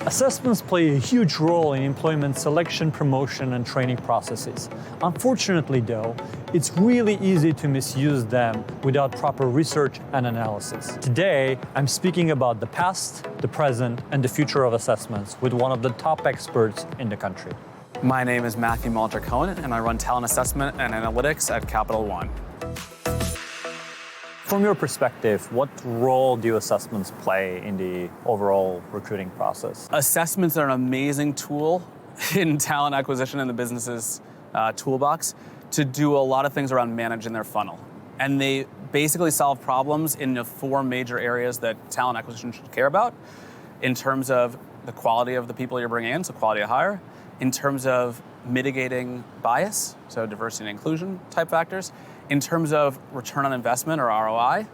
Assessments play a huge role in employment selection, promotion, and training processes. Unfortunately, though, it's really easy to misuse them without proper research and analysis. Today, I'm speaking about the past, the present, and the future of assessments with one of the top experts in the country. My name is Matthew Malter-Cohen, and I run talent assessment and analytics at Capital One. From your perspective, what role do assessments play in the overall recruiting process? Assessments are an amazing tool in talent acquisition in the business's toolbox to do a lot of things around managing their funnel. And they basically solve problems in the four major areas that talent acquisition should care about, in terms of the quality of the people you're bringing in, so quality of hire, in terms of mitigating bias, so diversity and inclusion type factors, in terms of return on investment or ROI,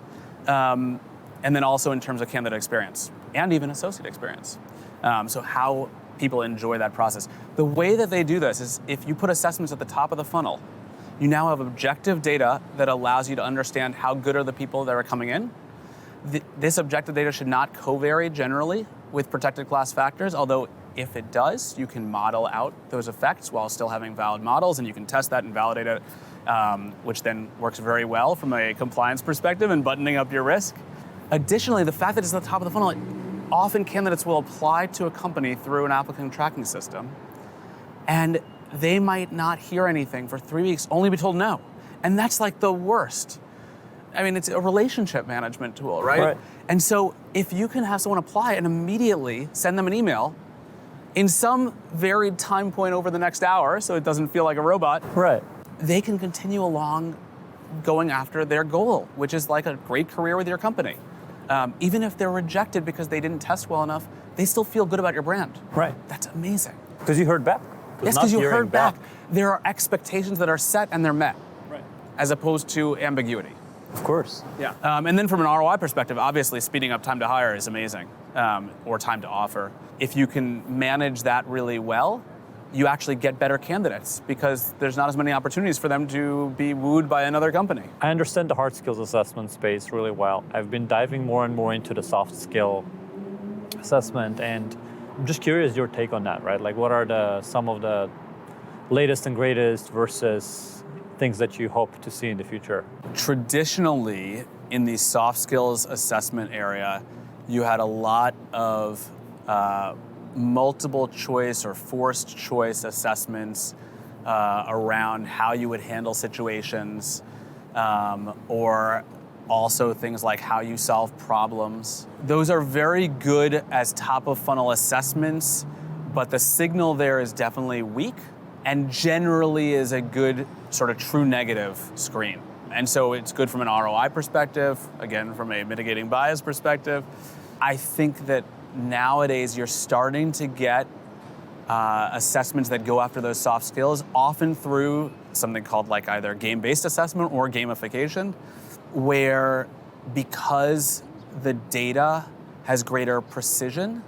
and then also in terms of candidate experience and even associate experience. So how people enjoy that process. The way that they do this is if you put assessments at the top of the funnel, you now have objective data that allows you to understand how good are the people that are coming in. This objective data should not covary generally with protected class factors, although if it does, you can model out those effects while still having valid models, and you can test that and validate it, which then works very well from a compliance perspective and buttoning up your risk. Additionally, the fact that it's at the top of the funnel, often candidates will apply to a company through an applicant tracking system, and they might not hear anything for 3 weeks, only be told no. And that's like the worst. I mean, it's a relationship management tool, right? And so if you can have someone apply and immediately send them an email in some varied time point over the next hour, so it doesn't feel like a robot, they can continue along going after their goal, which is like a great career with your company. Even if they're rejected because they didn't test well enough, they still feel good about your brand. That's amazing. Because you heard back. Yes, because you heard back. There are expectations that are set and they're met, as opposed to ambiguity. Of course. And then from an ROI perspective, obviously speeding up time to hire is amazing, or time to offer. If you can manage that really well, you actually get better candidates because there's not as many opportunities for them to be wooed by another company. I understand the hard skills assessment space really well. I've been diving more and more into the soft skill assessment, and I'm just curious your take on that, right? Like, what are some of the latest and greatest versus things that you hope to see in the future? Traditionally, in the soft skills assessment area, you had a lot of multiple choice or forced choice assessments around how you would handle situations, or also things like how you solve problems. Those are very good as top of funnel assessments, but the signal there is definitely weak and generally is a good sort of true negative screen. And so it's good from an ROI perspective, again, from a mitigating bias perspective. I think that nowadays you're starting to get assessments that go after those soft skills, often through something called like either game-based assessment or gamification, where because the data has greater precision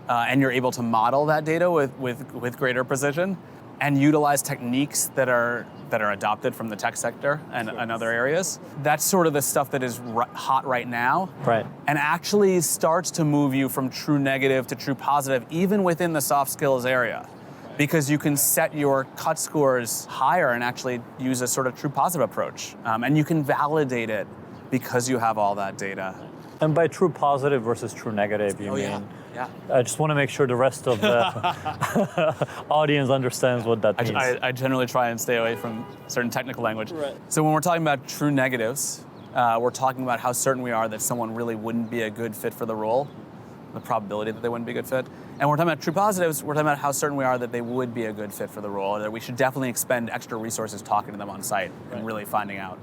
and you're able to model that data with greater precision and utilize techniques that are adopted from the tech sector and other areas. That's sort of the stuff that is hot right now. And actually starts to move you from true negative to true positive, even within the soft skills area. Because you can set your cut scores higher and actually use a sort of true positive approach. And you can validate it because you have all that data. And by true positive versus true negative, you mean? Yeah. I just want to make sure the rest of the audience understands what that means. I generally try and stay away from certain technical language. So when we're talking about true negatives, we're talking about how certain we are that someone really wouldn't be a good fit for the role, the probability that they wouldn't be a good fit. And we're talking about true positives, we're talking about how certain we are that they would be a good fit for the role, or that we should definitely expend extra resources talking to them on site and really finding out.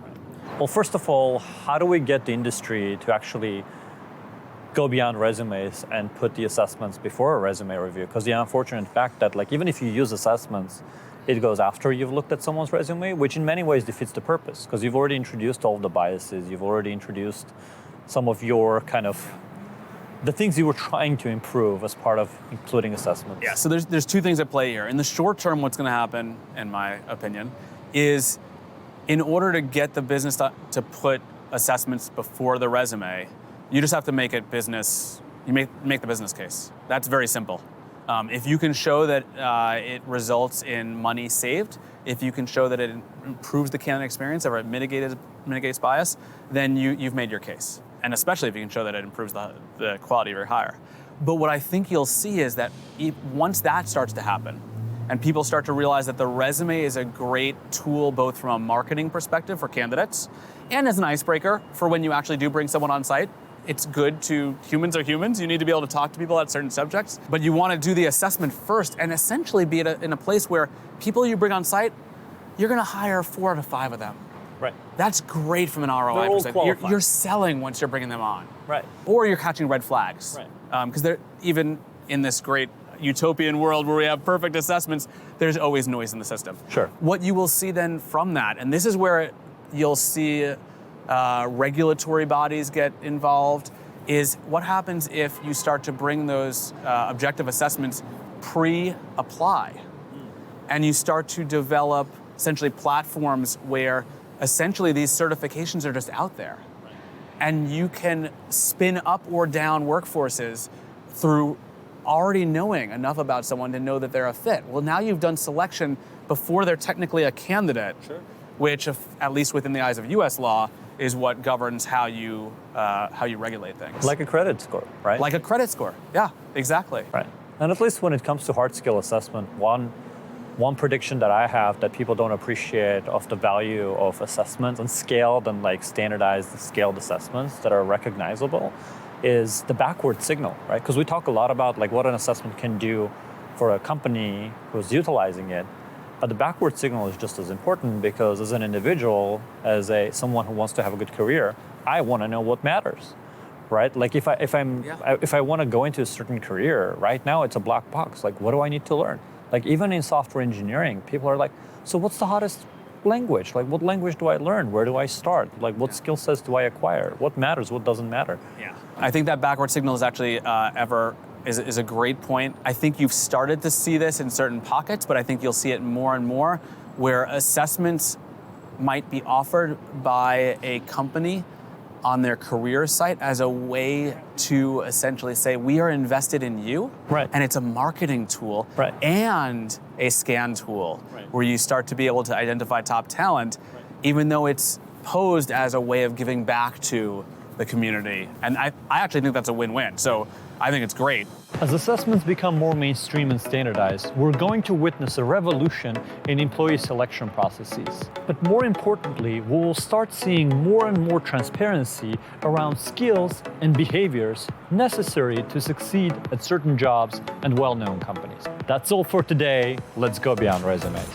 Well, first of all, how do we get the industry to actually go beyond resumes and put the assessments before a resume review? Because the unfortunate fact that, like, even if you use assessments, it goes after you've looked at someone's resume, which in many ways defeats the purpose, because you've already introduced all of the biases, you've already introduced some of your kind of the things you were trying to improve as part of including assessments. Yeah, so there's two things at play here. In the short term, what's going to happen, in my opinion, is in order to get the business to put assessments before the resume, you just have to make it business You make the business case. That's very simple. If you can show that it results in money saved, if you can show that it improves the candidate experience or it mitigates bias, then you've made your case. And especially if you can show that it improves the quality of your hire. But what I think you'll see is that once that starts to happen, and people start to realize that the resume is a great tool both from a marketing perspective for candidates and as an icebreaker for when you actually do bring someone on site. It's good to, humans are humans, you need to be able to talk to people about certain subjects, but you want to do the assessment first and essentially be in a place where people you bring on site, you're going to hire 4 out of 5 of them. Right. That's great from an ROI perspective. You're selling once you're bringing them on. Right. Or you're catching red flags. Right. Because they're even in this great utopian world where we have perfect assessments, there's always noise in the system. Sure. What you will see then from that, and this is where you'll see regulatory bodies get involved, is what happens if you start to bring those objective assessments pre-apply, and you start to develop essentially platforms where essentially these certifications are just out there, and you can spin up or down workforces through already knowing enough about someone to know that they're a fit. Well, now you've done selection before they're technically a candidate, Sure. which, at least within the eyes of U.S. law, is what governs how you regulate things. Like a credit score, right? Like a credit score. Yeah, exactly. Right. And at least when it comes to hard skill assessment, one prediction that I have that people don't appreciate of the value of assessments and scaled and like standardized scaled assessments that are recognizable is the backward signal, right? Because we talk a lot about like what an assessment can do for a company who's utilizing it. But the backward signal is just as important because as an individual, as someone who wants to have a good career, I want to know what matters, right? Like if I want to go into a certain career, right now it's a black box. Like what do I need to learn? Like even in software engineering, people are like, so what's the hottest language? Like what language do I learn? Where do I start? Like what skill sets do I acquire? What matters? What doesn't matter? Yeah. I think that backward signal is actually is a great point. I think you've started to see this in certain pockets, but I think you'll see it more and more where assessments might be offered by a company on their career site as a way to essentially say, we are invested in you. Right. And it's a marketing tool Right. and a scan tool Right. where you start to be able to identify top talent, even though it's posed as a way of giving back to the community. And I actually think that's a win-win. So I think it's great. As assessments become more mainstream and standardized, we're going to witness a revolution in employee selection processes. But more importantly, we will start seeing more and more transparency around skills and behaviors necessary to succeed at certain jobs and well-known companies. That's all for today. Let's go beyond resumes.